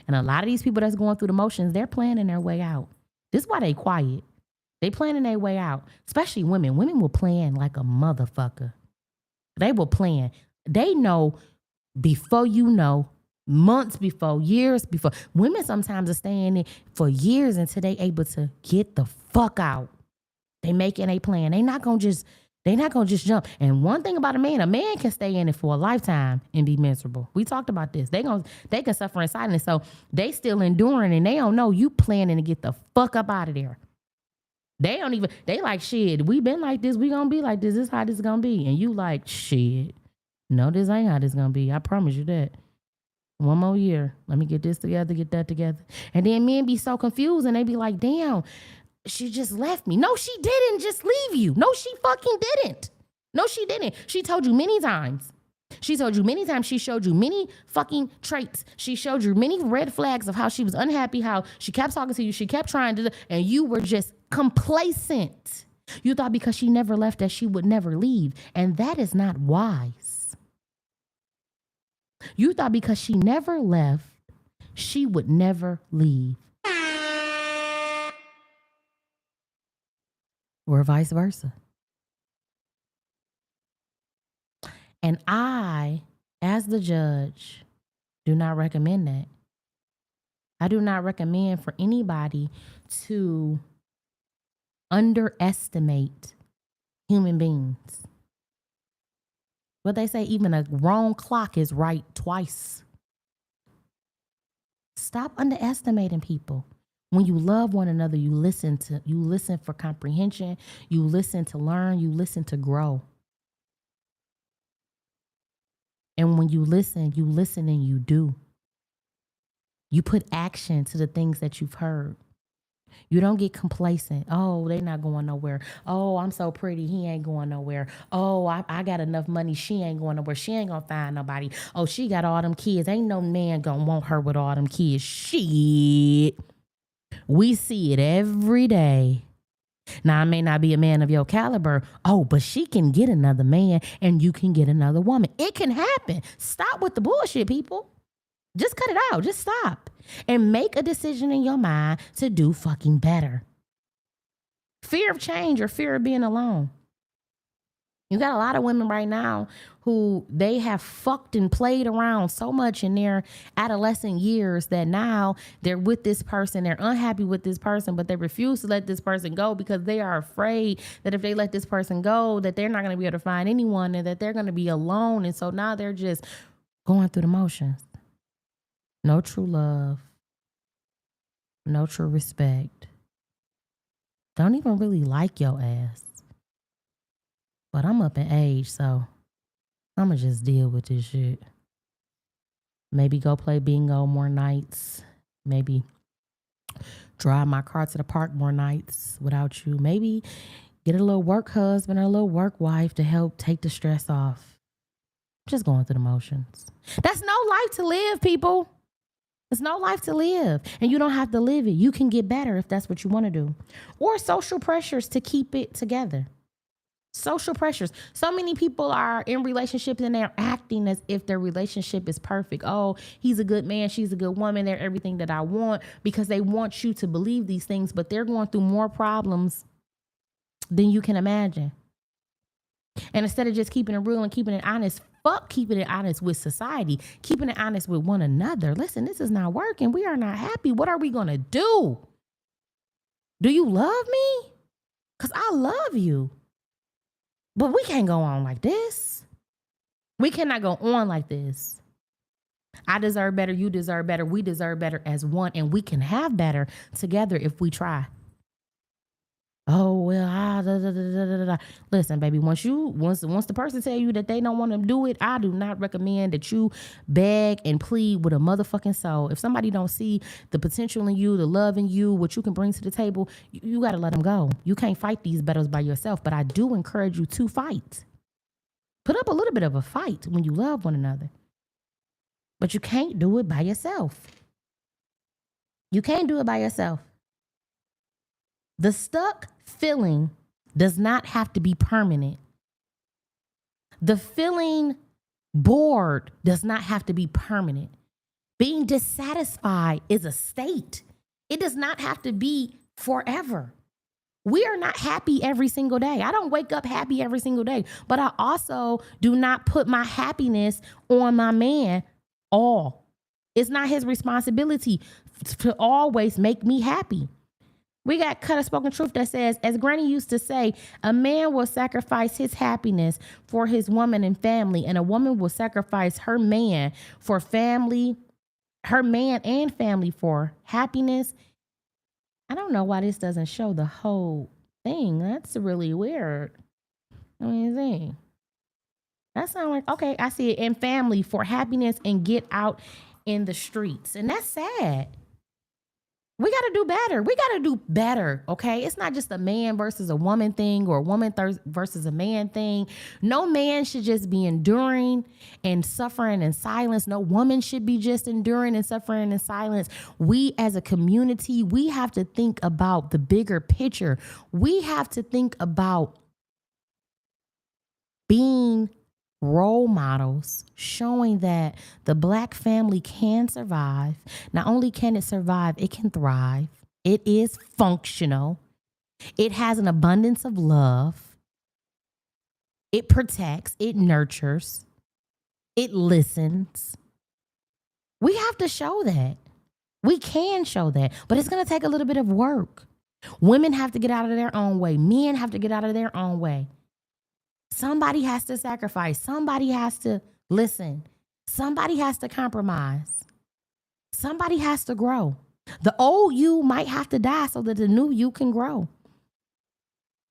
And a lot of these people that's going through the motions, they're planning their way out. This is why they quiet. They planning their way out, especially women. Women will plan like a motherfucker. They will plan. They know before you know, months before, years before. Women sometimes are staying in for years until they able to get the fuck out. They making a plan. They not gonna just jump. And one thing about a man can stay in it for a lifetime and be miserable. We talked about this. They can suffer in silence. So they still enduring and they don't know you planning to get the fuck up out of there. They like, shit, we been like this, we gonna be like this is how this gonna be. And you like, shit, no, this ain't how this gonna be. I promise you that. One more year, let me get this together, get that together. And then men be so confused and they be like, damn, she just left me. No, she didn't just leave you. No, she fucking didn't. No, she didn't. She told you many times. She told you many times. She showed you many fucking traits. She showed you many red flags of how she was unhappy, how she kept talking to you. She kept trying to, and you were just complacent. You thought because she never left that she would never leave. And that is not wise. You thought because she never left, she would never leave. Or vice versa. And I, as the judge, do not recommend that. I do not recommend for anybody to underestimate human beings. What they say, even a wrong clock is right twice. Stop underestimating people. When you love one another, you listen for comprehension, you listen to learn, you listen to grow. And when you listen and you do. You put action to the things that you've heard. You don't get complacent. Oh, they're not going nowhere. Oh, I'm so pretty. He ain't going nowhere. Oh, I got enough money. She ain't going nowhere. She ain't going to find nobody. Oh, she got all them kids. Ain't no man going to want her with all them kids. Shit. We see it every day. Now, I may not be a man of your caliber. Oh, but she can get another man and you can get another woman. It can happen. Stop with the bullshit, people. Just cut it out. Just stop. And make a decision in your mind to do fucking better. Fear of change or fear of being alone. You got a lot of women right now who they have fucked and played around so much in their adolescent years that now they're with this person, they're unhappy with this person, but they refuse to let this person go because they are afraid that if they let this person go, that they're not going to be able to find anyone and that they're going to be alone. And so now they're just going through the motions. No true love. No true respect. Don't even really like your ass. But I'm up in age, so I'm going to just deal with this shit. Maybe go play bingo more nights. Maybe drive my car to the park more nights without you. Maybe get a little work husband or a little work wife to help take the stress off. Just going through the motions. That's no life to live, people. It's no life to live. And you don't have to live it. You can get better if that's what you want to do. Or social pressures to keep it together. Social pressures. So many people are in relationships and they're acting as if their relationship is perfect. Oh, he's a good man. She's a good woman. They're everything that I want because they want you to believe these things, but they're going through more problems than you can imagine. And instead of just keeping it real and keeping it honest, fuck keeping it honest with society, keeping it honest with one another. Listen, this is not working. We are not happy. What are we going to do? Do you love me? Because I love you. But we can't go on like this. We cannot go on like this. I deserve better. You deserve better. We deserve better as one. And we can have better together if we try. Oh well, da, da, da, da, da, da. Listen, baby. Once the person tell you that they don't want to do it, I do not recommend that you beg and plead with a motherfucking soul. If somebody don't see the potential in you, the love in you, what you can bring to the table, you got to let them go. You can't fight these battles by yourself. But I do encourage you to fight. Put up a little bit of a fight when you love one another. But you can't do it by yourself. You can't do it by yourself. The stuck feeling does not have to be permanent. The feeling bored does not have to be permanent. Being dissatisfied is a state. It does not have to be forever. We are not happy every single day. I don't wake up happy every single day, but I also do not put my happiness on my man all. It's not his responsibility to always make me happy. We got Cut a Spoken Truth that says, as Granny used to say, a man will sacrifice his happiness for his woman and family, and a woman will sacrifice her man for family, her man and family for happiness. I don't know why this doesn't show the whole thing. That's really weird. Let me see. That sounds like, okay, I see it. And family for happiness and get out in the streets. And that's sad. We got to do better. We got to do better, okay? It's not just a man versus a woman thing or a woman versus a man thing. No man should just be enduring and suffering in silence. No woman should be just enduring and suffering in silence. We as a community, we have to think about the bigger picture. We have to think about being role models, showing that the Black family can survive. Not only can it survive, it can thrive. It is functional. It has an abundance of love. It protects, it nurtures, it listens. We have to show that. We can show that, but it's going to take a little bit of work. Women have to get out of their own way. Men have to get out of their own way. Somebody has to sacrifice. Somebody has to listen. Somebody has to compromise. Somebody has to grow. The old you might have to die so that the new you can grow.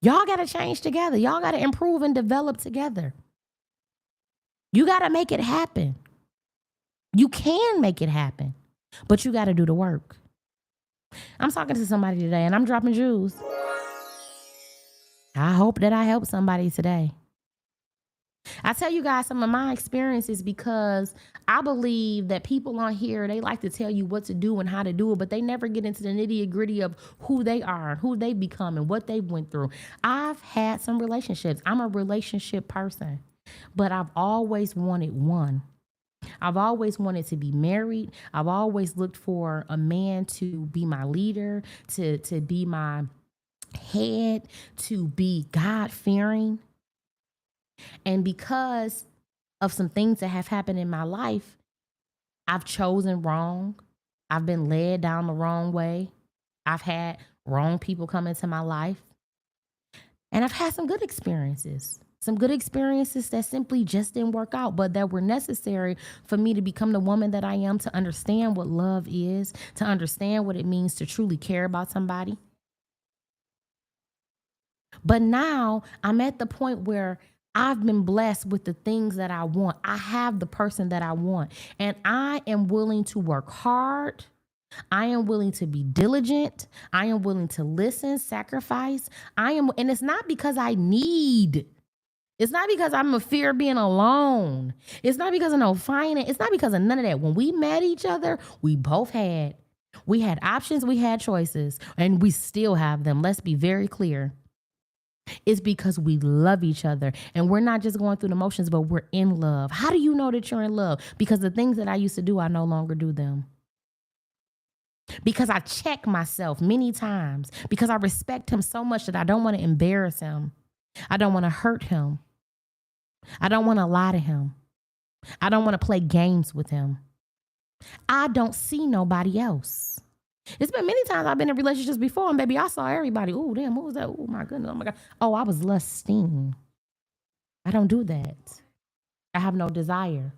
Y'all got to change together. Y'all got to improve and develop together. You got to make it happen. You can make it happen, but you got to do the work. I'm talking to somebody today and I'm dropping jewels. I hope that I help somebody today. I tell you guys some of my experiences because I believe that people on here, they like to tell you what to do and how to do it, but they never get into the nitty gritty of who they are, who they become, and what they went through. I've had some relationships. I'm a relationship person, but I've always wanted one. I've always wanted to be married. I've always looked for a man to be my leader, to be my head, to be God-fearing. And because of some things that have happened in my life, I've chosen wrong. I've been led down the wrong way. I've had wrong people come into my life. And I've had some good experiences. Some good experiences that simply just didn't work out, but that were necessary for me to become the woman that I am, to understand what love is, to understand what it means to truly care about somebody. But now I'm at the point where I've been blessed with the things that I want. I have the person that I want, and I am willing to work hard. I am willing to be diligent. I am willing to listen, sacrifice. And it's not because I need. It's not because I'm a fear of being alone. It's not because of no finance. It's not because of none of that. When we met each other, we had options, we had choices, and we still have them. Let's be very clear. It's because we love each other, and we're not just going through the motions, but we're in love. How do you know that you're in love? Because the things that I used to do, I no longer do them. Because I check myself many times, because I respect him so much that I don't want to embarrass him. I don't want to hurt him. I don't want to lie to him. I don't want to play games with him. I don't see nobody else. It's been many times I've been in relationships before, and baby, I saw everybody. Oh, damn, what was that? Oh, my goodness. Oh, my God. Oh, I was lusting. I don't do that. I have no desire.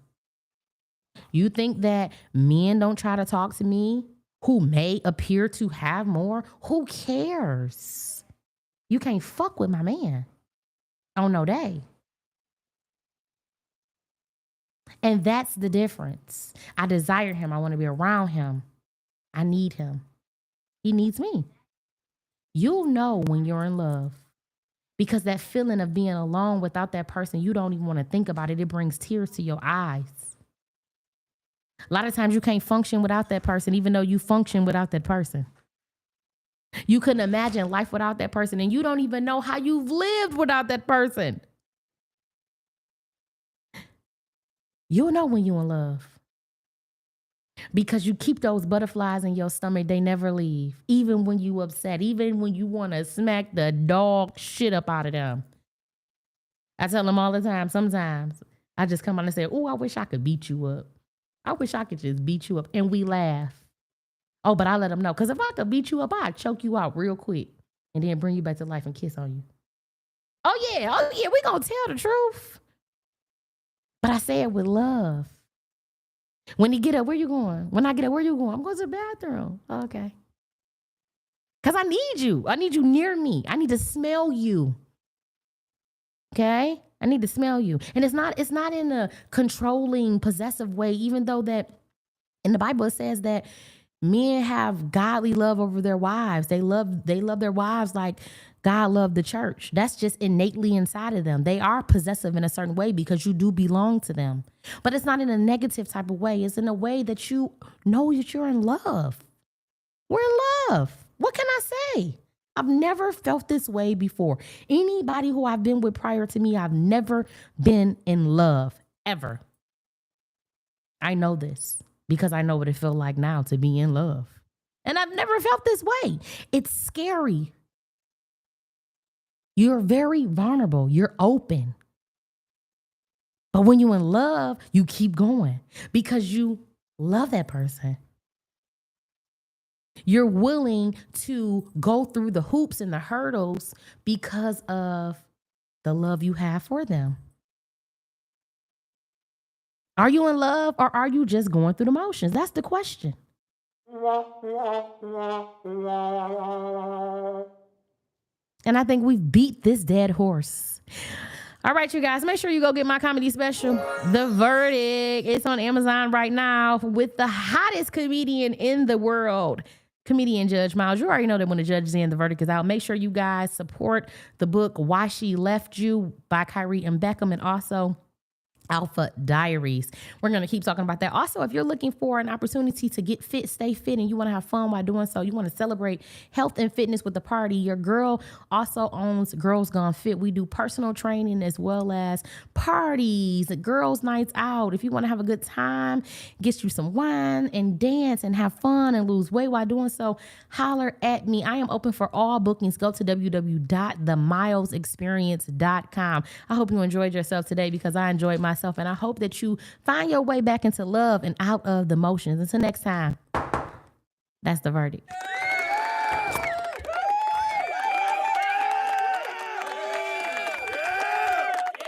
You think that men don't try to talk to me who may appear to have more? Who cares? You can't fuck with my man on no day. And that's the difference. I desire him. I want to be around him. I need him. He needs me. You'll know when you're in love because that feeling of being alone without that person, you don't even want to think about it. It brings tears to your eyes. A lot of times you can't function without that person, even though you function without that person. You couldn't imagine life without that person, and you don't even know how you've lived without that person. You'll know when you're in love because you keep those butterflies in your stomach. They never leave, even when you upset, even when you want to smack the dog shit up out of them. I tell them all the time, sometimes I just come on and say, oh, I wish I could beat you up. I wish I could just beat you up. And we laugh. Oh, but I let them know. Because if I could beat you up, I'd choke you out real quick and then bring you back to life and kiss on you. Oh, yeah, we going to tell the truth. But I say it with love. When he get up, where you going? When I get up, where you going? I'm going to the bathroom. Oh, okay. Because I need you. I need you near me. I need to smell you. Okay? I need to smell you. And it's not in a controlling, possessive way, even though that in the Bible it says that men have godly love over their wives. They love their wives like God loved the church. That's just innately inside of them. They are possessive in a certain way because you do belong to them. But it's not in a negative type of way. It's in a way that you know that you're in love. We're in love. What can I say? I've never felt this way before. Anybody who I've been with prior to me, I've never been in love, ever. I know this because I know what it feels like now to be in love. And I've never felt this way. It's scary. You're very vulnerable. You're open. But when you're in love, you keep going because you love that person. You're willing to go through the hoops and the hurdles because of the love you have for them. Are you in love or are you just going through the motions? That's the question. And I think we've beat this dead horse. All right, you guys, make sure you go get my comedy special, The Verdict. It's on Amazon right now with the hottest comedian in the world, comedian Judge Miles. You already know that when the judge is in, the verdict is out. Make sure you guys support the book Why She Left You by Kyrie and Beckham, and also Alpha Diaries. We're going to keep talking about that. Also, if you're looking for an opportunity to get fit, stay fit, and you want to have fun while doing so, you want to celebrate health and fitness with the party, your girl also owns Girls Gone Fit. We do personal training as well as parties, girls' nights out. If you want to have a good time, get you some wine and dance and have fun and lose weight while doing so, holler at me. I am open for all bookings. Go to www.themilesexperience.com. I hope you enjoyed yourself today because I enjoyed myself. And I hope that you find your way back into love and out of the motions. Until next time, that's the verdict.